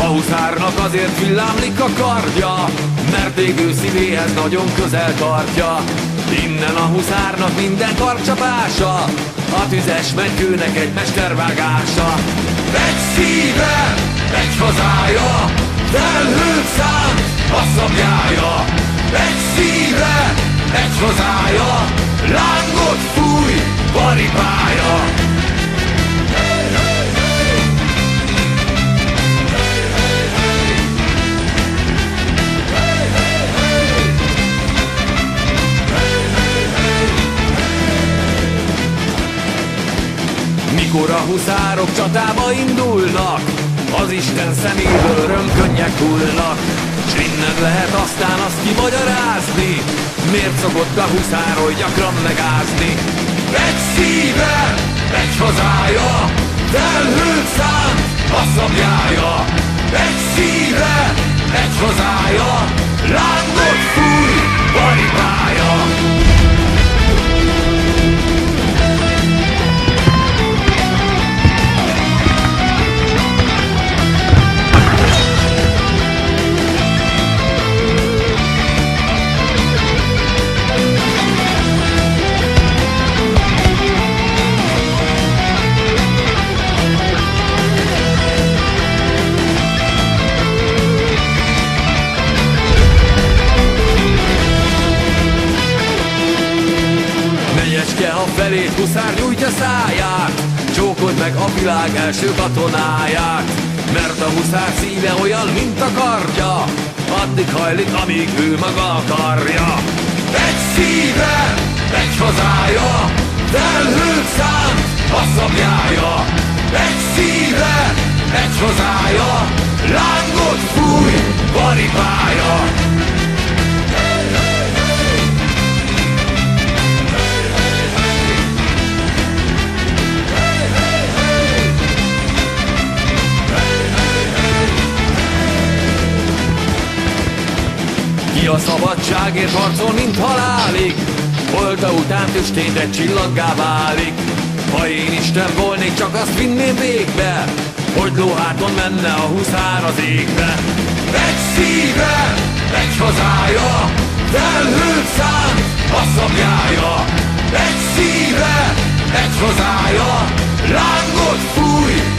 huszárnak azért villámlik a kardja, mert égő szívéhez nagyon közel tartja. Innen a huszárnak minden karcsapása, a tüzes mennykőnek egy mestervágása. Egy szíve, egy hazája, felhőt szánt a szabjája. Egy szíve, egy hazája, lángot fúj, paripája. Mikor a huszárok csatába indulnak, az Isten szeméből örömkönnyek hullnak. S innen lehet aztán azt kimagyarázni, miért szokott a huszár oly gyakran megázni. Egy szíve, egy hazája, felhőt szánt a szabjája. Egy szíve, egy hazája, lángot fúj, paripája. Ha felét huszár nyújtja száját, csókold meg a világ első katonáját. Mert a huszár szíve olyan, mint a kardja, addig hajlik, amíg ő maga akarja. Egy szíve, egy hazája, felhőt szánt a szabjája. Egy szíve, egy hazája, lángot fúj, paripája. Ki a szabadságért harcol, mint halálig, holta után tüstént egy csillaggá válik. Ha én Isten volnék, csak azt vinném végbe, hogy lóháton menne a huszár az égbe. Egy szíve, egy hazája, felhőt szánt a szabjája. Egy szíve, egy hazája, lángot fúj,